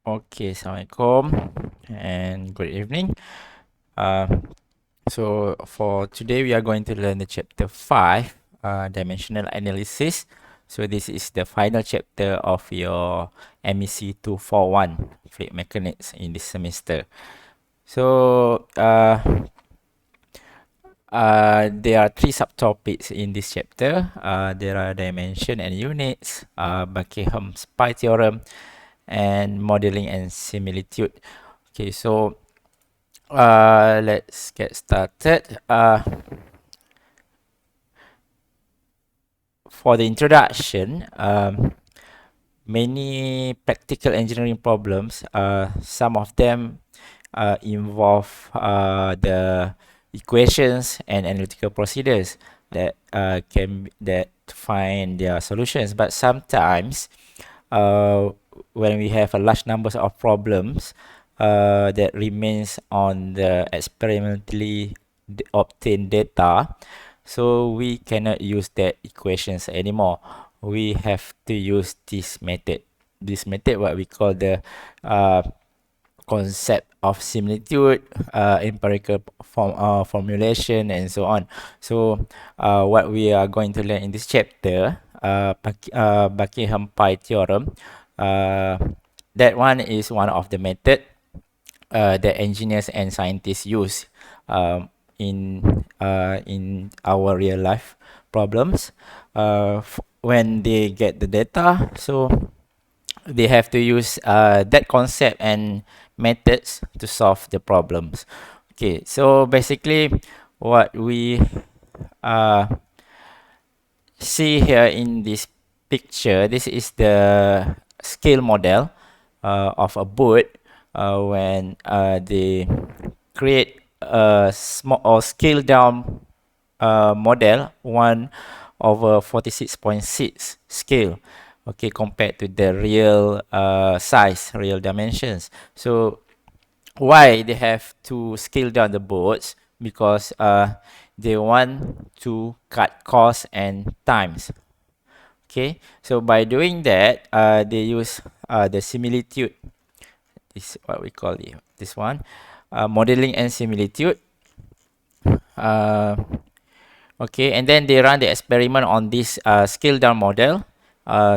Okay, Assalamualaikum and good evening. So for today we are going to learn the chapter 5, dimensional analysis. So this is the final chapter of your MEC241 fluid mechanics in this semester. So there are three subtopics in this chapter. There are dimension and units, Buckingham's pi theorem, and modeling and similitude. Okay, so let's get started. For the introduction, many practical engineering problems, some of them involve the equations and analytical procedures that find their solutions. But sometimes, when we have a large numbers of problems that remains on the experimentally obtained data, so we cannot use that equations anymore. We have to use this method. This method, what we call the concept of similitude, empirical formulation, and so on. So, what we are going to learn in this chapter, Buckingham pi theorem, that one is one of the method that engineers and scientists use in our real life problems. When they get the data, so they have to use that concept and methods to solve the problems. Okay, so basically what we uh, see here in this picture, this is the scale model of a boat when they create a small or scale down model 1/46.6 scale, okay, compared to the real size, real dimensions. So why they have to scale down the boats? Because they want to cut costs and times. Okay, so by doing that, they use the similitude. This is what we call it. This one, modeling and similitude. Okay, and then they run the experiment on this scale down model.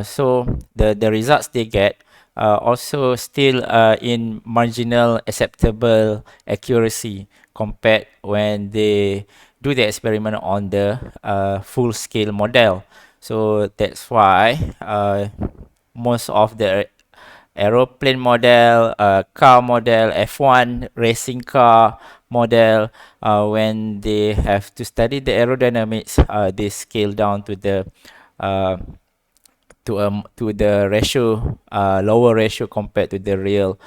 So the results they get also still in marginal acceptable accuracy compared when they do the experiment on the full scale model. So that's why most of the aeroplane model, car model, F1 racing car model, when they have to study the aerodynamics, they scale down to the uh, to the ratio, lower ratio compared to the real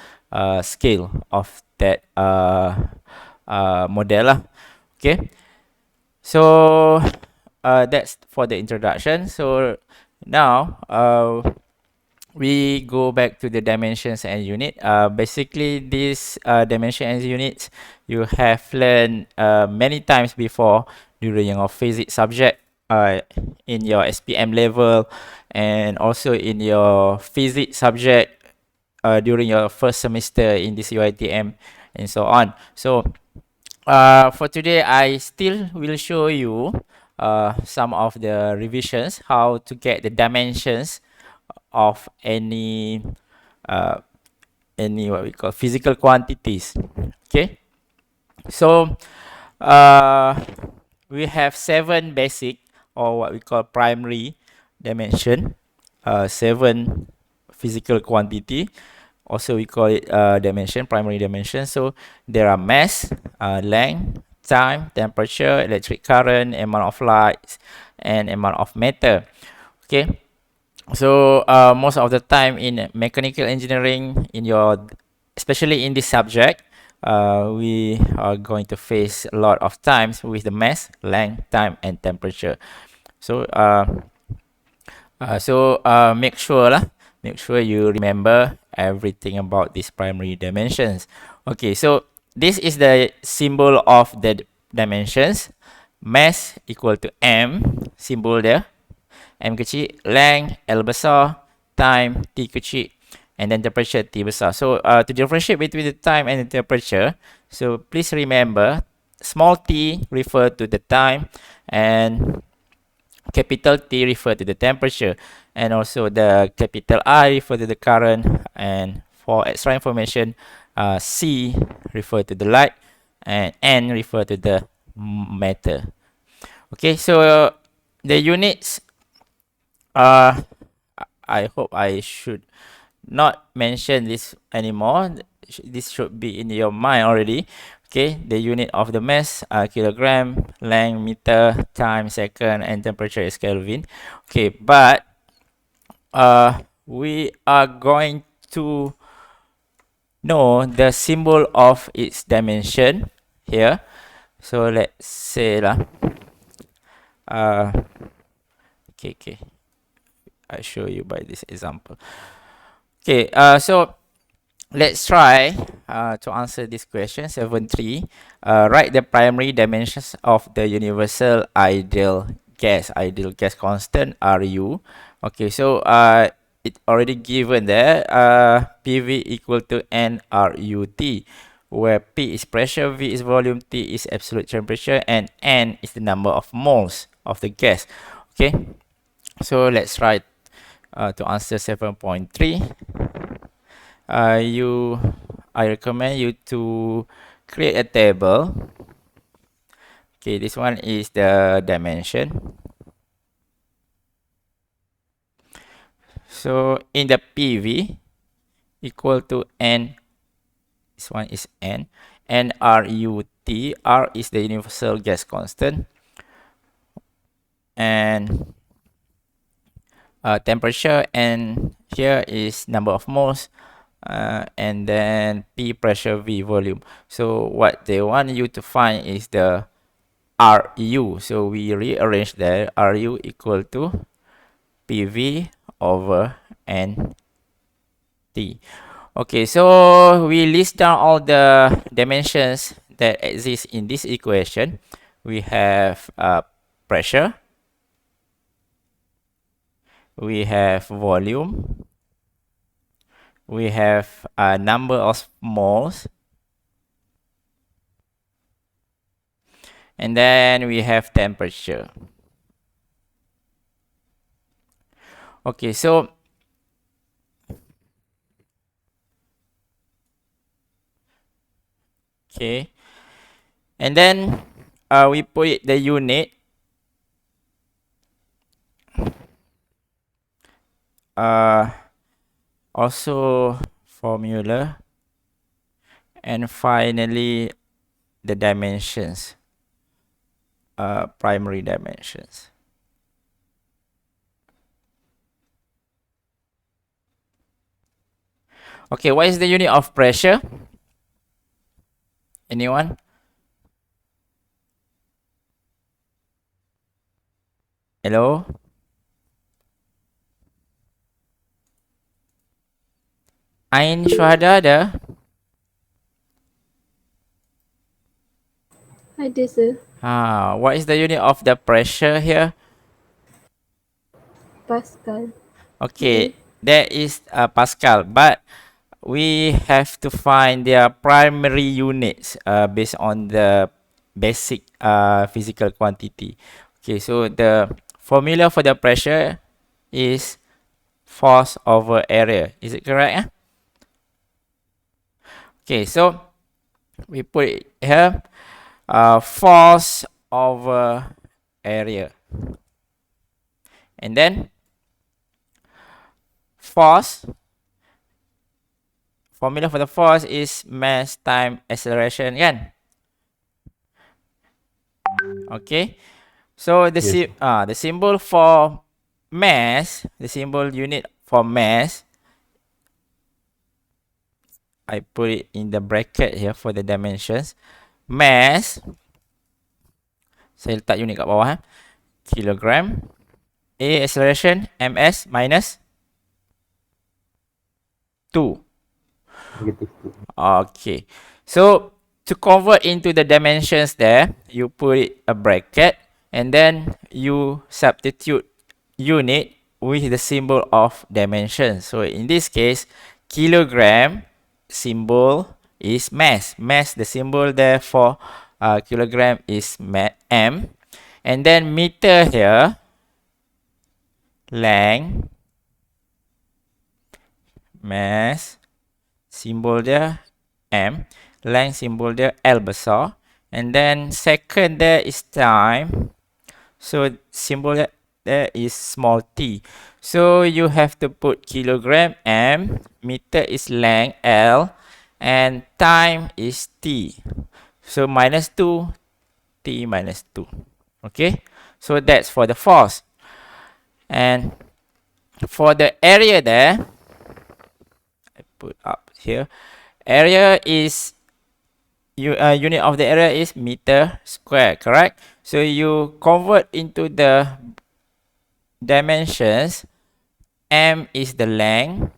scale of that model lah. Okay, so that's for the introduction. So now we go back to the dimensions and unit. Basically, these dimension and units you have learned many times before during your physics subject in your SPM level, and also in your physics subject during your first semester in this UITM, and so on. So for today, I still will show you some of the revisions, how to get the dimensions of uh, any what we call physical quantities. Okay, so we have 7 basic, or what we call primary dimension, 7 physical quantity, also we call it dimension, primary dimension. So there are mass, length, time, temperature, electric current, amount of light, and amount of matter. Okay, so most of the time in mechanical engineering, especially in this subject, we are going to face a lot of times with the mass, length, time, and temperature. So make sure you remember everything about these primary dimensions. Okay, so this is the symbol of the dimensions. Mass equal to m, symbol there. M kecil, length, L besar, time, T kecil. and then temperature T besar. So to differentiate between the time and the temperature, so please remember small t refer to the time and capital T refer to the temperature, and also the capital I refer to the current, and for extra information, C refer to the light and N refer to the matter. Okay, so the units, I hope I should not mention this anymore. This should be in your mind already. Okay, the unit of the mass, kilogram, length, meter, time, second, and temperature is Kelvin. Okay, but we are going to know the symbol of its dimension here. So let's say lah, okay, I show you by this example. Okay, so let's try to answer this question 7.3. Write the primary dimensions of the universal ideal gas constant Ru. Okay, so it already given there, PV equal to nRUT, where P is pressure, V is volume, T is absolute temperature, and N is the number of moles of the gas. Okay, so let's try to answer 7.3. I recommend you to create a table. Okay, this one is the dimension. So in the PV equal to N, this one is N, nRUT, R is the universal gas constant, and temperature, and here is number of moles, and then P pressure, V volume. So what they want you to find is the Ru. So we rearrange that. Ru equal to PV over NT. Okay, so we list down all the dimensions that exist in this equation. We have pressure, we have volume, we have a number of moles, and then we have temperature. Okay, so and then we put the unit, also formula, and finally the dimensions, primary dimensions. Okay, what is the unit of pressure? Anyone? Hello? Ain Syuhada ada? Ada, sir. What is the unit of the pressure here? Pascal. Okay, that is Pascal, but we have to find their primary units based on the basic physical quantity. Okay, so the formula for the pressure is force over area. Is it correct? Okay, so we put it here, force over area, and then force, formula for the force is mass time acceleration, kan? Okay, so the the symbol for mass, the symbol unit for mass, I put it in the bracket here for the dimensions. Mass, saya letak unit kat bawah, kilogram. A acceleration, ms minus 2. Okay, so to convert into the dimensions there, you put it a bracket, and then you substitute unit with the symbol of dimension. So in this case, kilogram symbol is mass. Mass, the symbol there for kilogram is m. And then meter here, length, mass, symbol dia m, length symbol dia L besar. And then second there is time. So symbol there is small t. So you have to put kilogram m, meter is length L, and time is t. So minus 2, t minus 2. Okay, so that's for the force. And for the area there, I put up here, area is unit of the area is meter square, correct? So you convert into the dimensions. M is the length,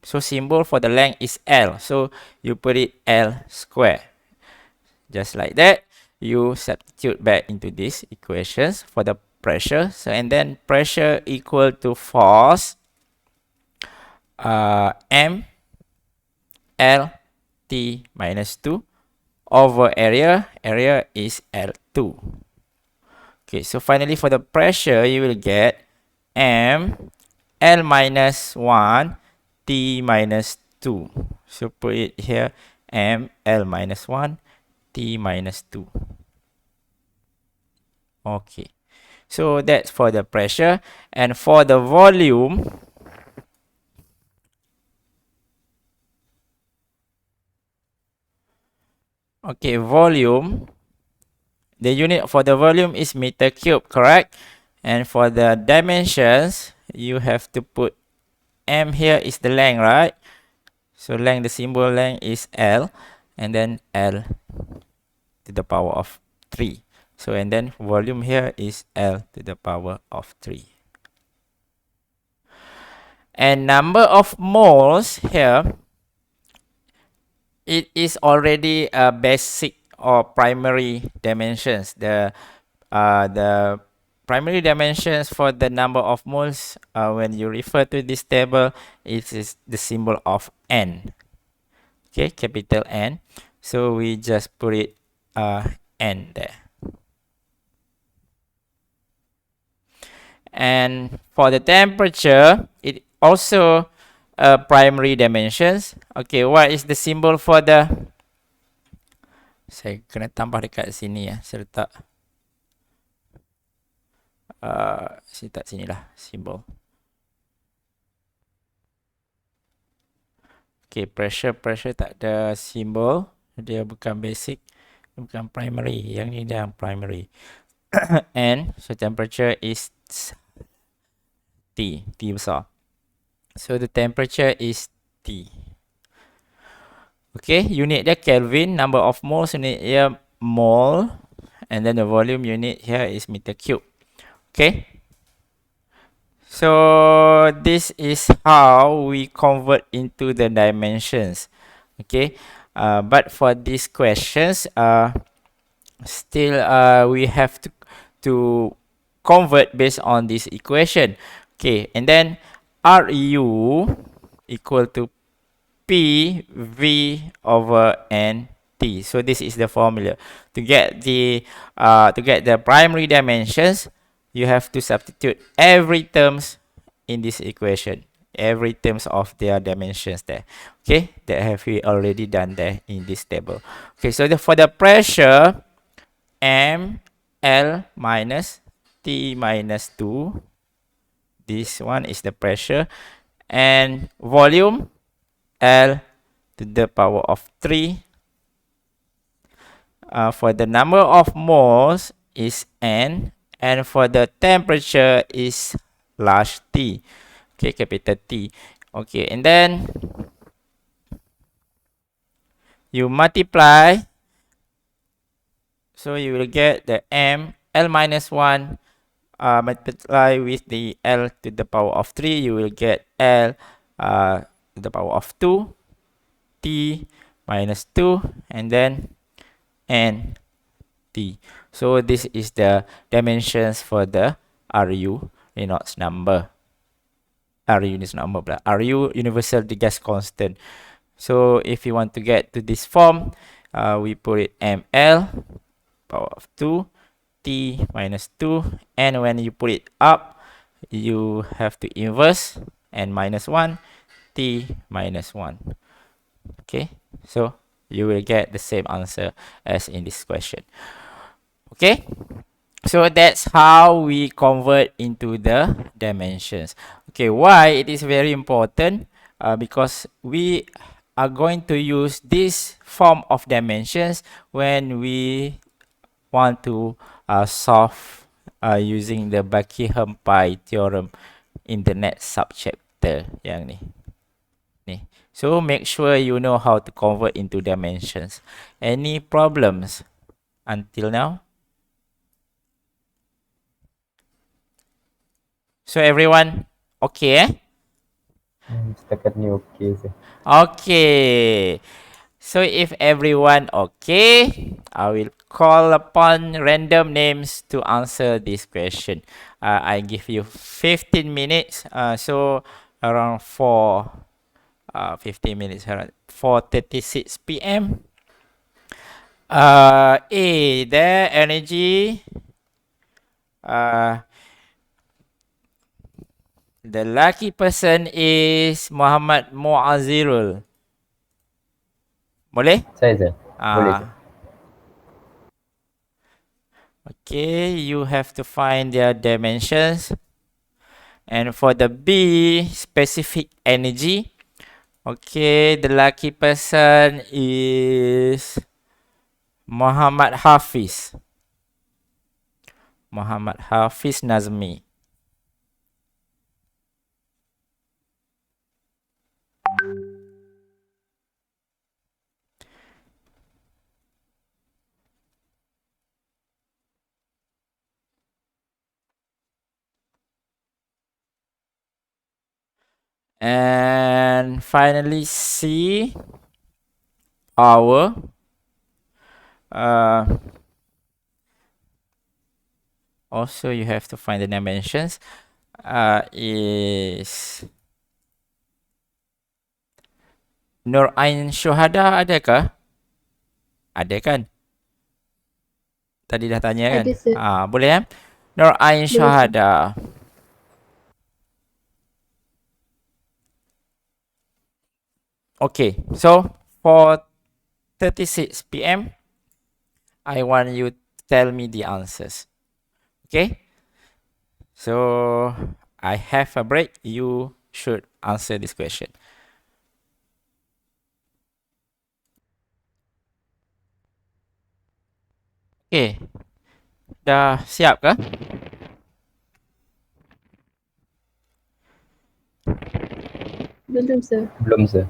so symbol for the length is L, so you put it L square. Just like that, you substitute back into these equations for the pressure. So and then pressure equal to force, M L T minus 2 over area. Area is L2. Okay, so finally for the pressure, you will get M L minus 1 T minus 2. So put it here, M L minus 1 T minus 2. Okay, so that's for the pressure. And for the volume, okay, volume, the unit for the volume is meter cube, correct? And for the dimensions, you have to put M here is the length, right? So length, the symbol length is L, and then L to the power of 3. So and then volume here is L to the power of 3. And number of moles here, it is already a basic or primary dimensions. The primary dimensions for the number of moles, when you refer to this table, it is the symbol of N. Okay, capital N. So we just put it N there. And for the temperature, it also primary dimensions. Okay, what is the symbol for the, saya kena tambah dekat sini ya, saya letak saya letak sini lah symbol. Okay, pressure tak ada symbol, dia bukan basic, bukan primary, yang ni dah primary. And so temperature is T besar. So the temperature is T. Okay, unit dia Kelvin, number of moles unit dia mole, and then the volume unit here is meter cube. Okay, so this is how we convert into the dimensions. Okay, but for these questions, still we have to convert based on this equation. Okay, and then RU equal to PV over NT. So this is the formula. To get the primary dimensions, you have to substitute every terms in this equation. Every terms of their dimensions there. Okay, that have we already done there in this table. Okay, so for the pressure, M L minus T minus 2. This one is the pressure. And volume, L to the power of 3. For the number of moles is N. And for the temperature is large T. Okay, capital T. Okay, and then you multiply. So you will get the M, L minus 1. Multiply with the L to the power of 3, you will get L to the power of 2, T minus 2, and then N T. So this is the dimensions for the RU Reynolds number. RU is number pula. RU universal gas constant. So if you want to get to this form, we put it ml power of 2 t minus 2, and when you put it up, you have to inverse n minus 1 t minus 1. Okay, so you will get the same answer as in this question. Okay, so that's how we convert into the dimensions. Okay, why it is very important? Because we are going to use this form of dimensions when we want to solve using the Buckingham-Pi theorem in the next subchapter yang ni. So make sure you know how to convert into dimensions. Any problems until now? So everyone okay Setakat ni okey je. Okay. So if everyone okay, I will call upon random names to answer this question. I give you 15 minutes. So around 15 minutes, around 4:36 p.m. There energy. The lucky person is Muhammad Muazirul. Boleh? Saya je. Boleh je. Okay, you have to find their dimensions. And for the B, specific energy. Okay, the lucky person is Muhammad Hafiz. Muhammad Hafiz Nazmi. And finally C, power. Also you have to find the dimensions. Is Nur Ain Syuhada adakah? Ada kan? Tadi dah tanya kan? Ada, sir. Boleh Nur Ain Boleh, sir. Syuhada. Okay, so for 36 p.m., I want you to tell me the answers. Okay? So I have a break. You should answer this question. Okay. Dah siap ke? Belum, sir. Belum sir.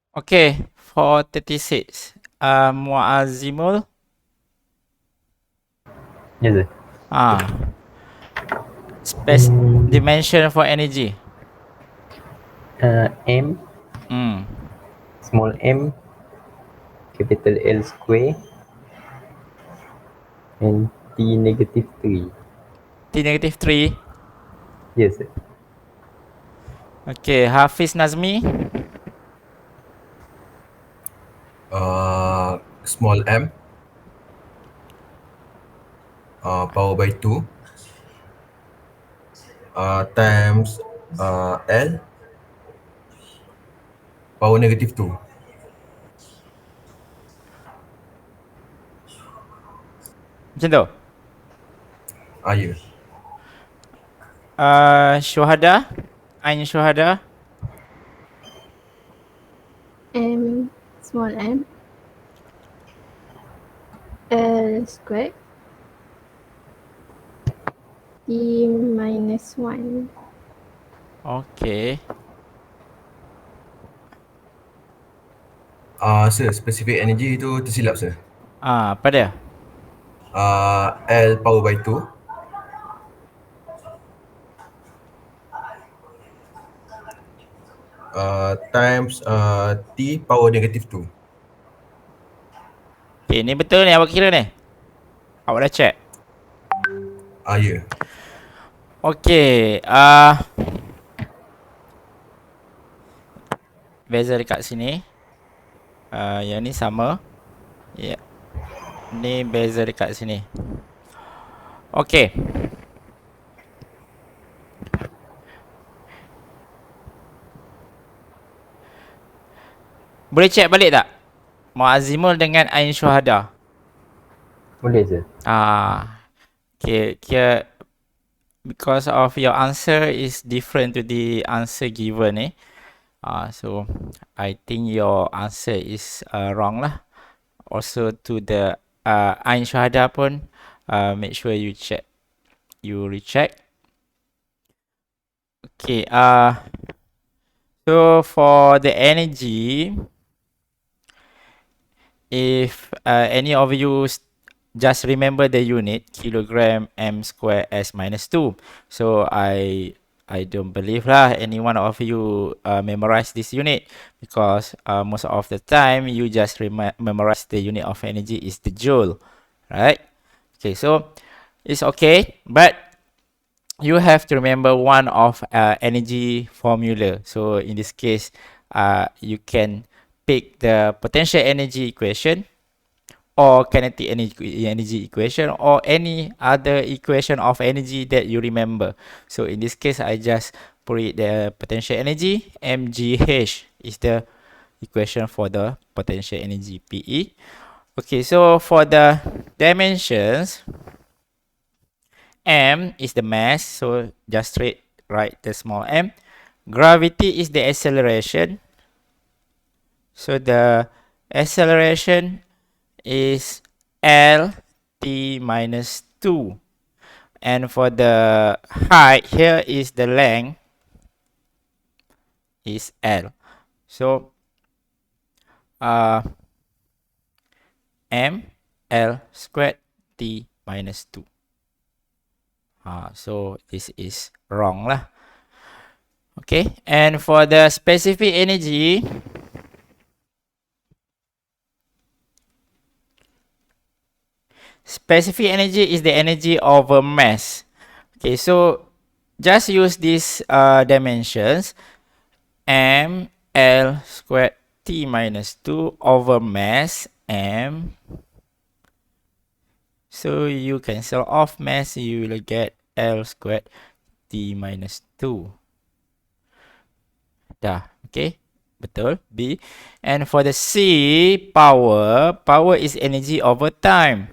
Okay, for 36. Muazimul. Yes, sir. Ah, space Hmm, dimension for energy. M, Hmm. small m, capital L square, and T negative 3. T negative 3. Yes, sir. Okay, Hafiz Nazmi. Small m, power by 2, times L, power negative 2. Macam tu. Ya. Syuhada. Ain Syuhada. M, small m, L squared, T minus 1. Okay. Sir, specific energy itu tersilap, sir. Apa dia? L power by 2, times T power negative 2. Okay, ni betul ni awak kira ni. Awak dah check. Ya. Okay, beza dekat sini. Yang ni sama. Ya. Yeah. Ni beza dekat sini. Okay. Boleh check balik tak? Muazimul dengan Ain Syuhada. Boleh, sir. Okay, kira because of your answer is different to the answer given eh. So I think your answer is wrong lah. Also to the Ain Syuhada pun make sure you check. You recheck. Okay, so for the energy, if any of you just remember the unit, kilogram m square s minus 2. So I don't believe lah any one of you memorize this unit, because most of the time you just memorize the unit of energy is the joule, right? Okay, so it's okay, but you have to remember one of energy formula. So in this case, you can pick the potential energy equation or kinetic energy equation or any other equation of energy that you remember. So in this case, I just put it the potential energy. mgh is the equation for the potential energy, PE. Okay, so for the dimensions, m is the mass, so just straight write the small m. Gravity is the acceleration, so the acceleration is L t minus 2. And for the height, here is the length is L. So m L squared t minus 2. So this is wrong lah. Okay, and for the specific energy, specific energy is the energy over mass. Okay, so just use these dimensions, m L squared t minus 2 over mass m. So you cancel off mass, you will get L squared t minus 2. Dah, okay. Betul, B. And for the C, power. Power is energy over time.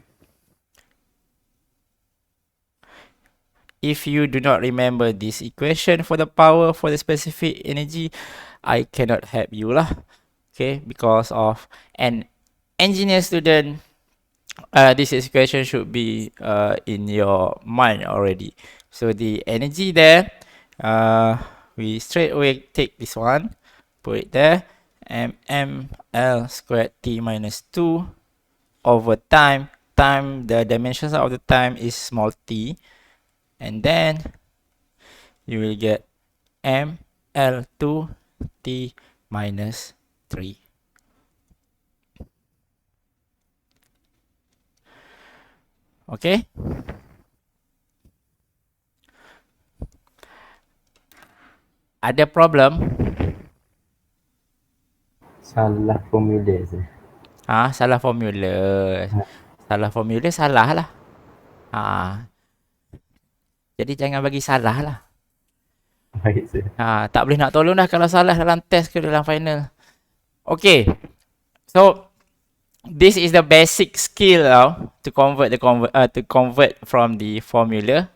If you do not remember this equation for the power for the specific energy, I cannot help you lah. Okay, because of an engineer student, this equation should be in your mind already. So the energy there, we straight away take this one, put it there, mml squared t minus 2 over time. The dimensions of the time is small t, and then you will get ml2 t minus 3. Okay. Ada problem? Salah formula je. Salah formula. Salah formula salah lah. Jadi jangan bagi salah lah. Baik sir. Tak boleh nak tolong dah kalau salah dalam test ke dalam final. Okay. So this is the basic skill to convert from the formula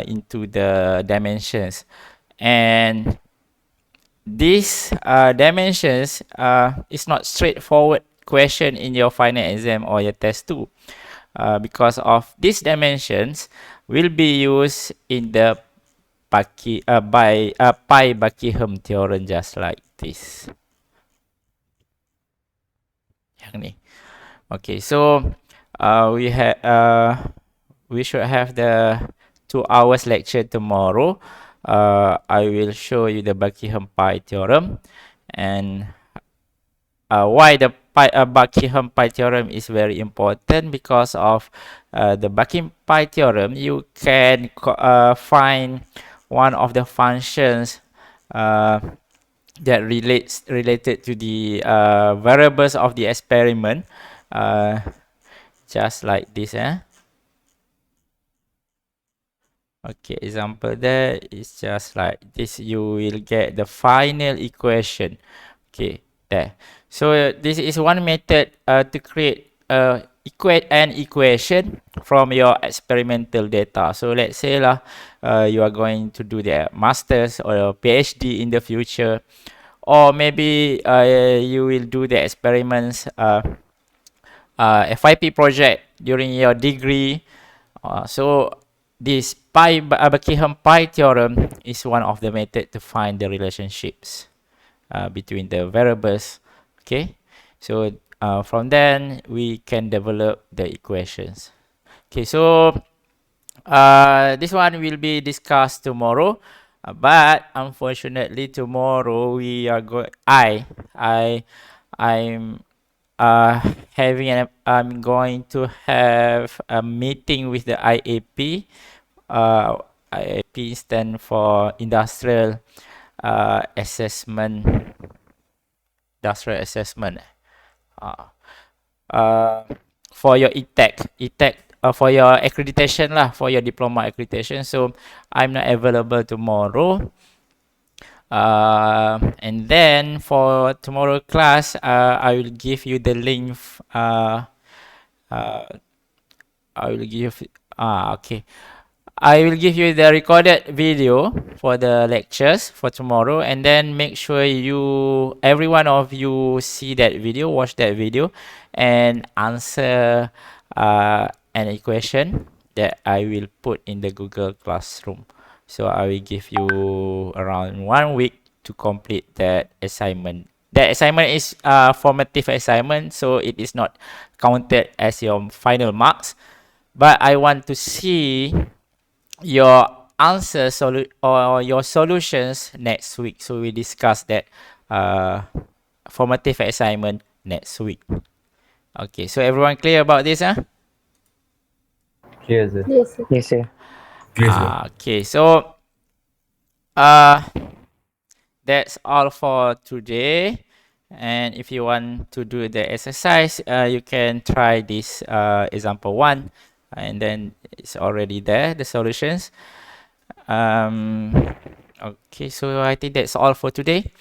into the dimensions. And these dimensions is not straightforward question in your final exam or your test 2. Because of these dimensions will be used in the pi-Buckingham theorem, just like this. Yang ni. Okay, so we should have the 2 hours lecture tomorrow. I will show you the Buckingham pi theorem and why the Buckingham pi theorem is very important. Because of the Buckingham pi theorem, you can find one of the functions that related to the variables of the experiment, just like this. Okay, example there is just like this. You will get the final equation. Okay, there. So this is one method to create an equation from your experimental data. So let's say you are going to do the masters or PhD in the future, or maybe you will do the experiments FYP project during your degree. So this Buckingham pi theorem is one of the methods to find the relationships between the variables. Okay, so from then we can develop the equations. Okay, so this one will be discussed tomorrow, but unfortunately tomorrow we are I'm going to have a meeting with the IAP. IAP stand for Industrial Assessment. For your ETEC, for your accreditation for your diploma accreditation. So I'm not available tomorrow. And then for tomorrow class, I will give you the link. I will give you the recorded video for the lectures for tomorrow, and then make sure every one of you see that video, watch that video, and answer an equation that I will put in the Google Classroom. So I will give you around 1 week to complete that assignment. That assignment is a formative assignment, so it is not counted as your final marks. But I want to see your answers or your solutions next week. So we discuss that formative assignment next week. Okay, so everyone clear about this? Clear sir. Yes, sir. Yes, sir. Clear sir. Okay, so that's all for today. And if you want to do the exercise, you can try this example 1, and then it's already there, the solutions. Okay, so I think that's all for today.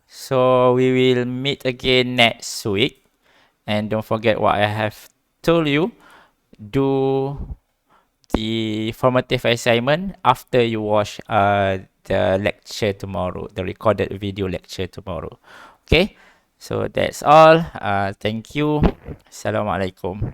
So we will meet again next week, and don't forget what I have told you. Do the formative assignment after you watch the lecture tomorrow, the recorded video lecture tomorrow. Okay, so that's all. Thank you. Assalamualaikum.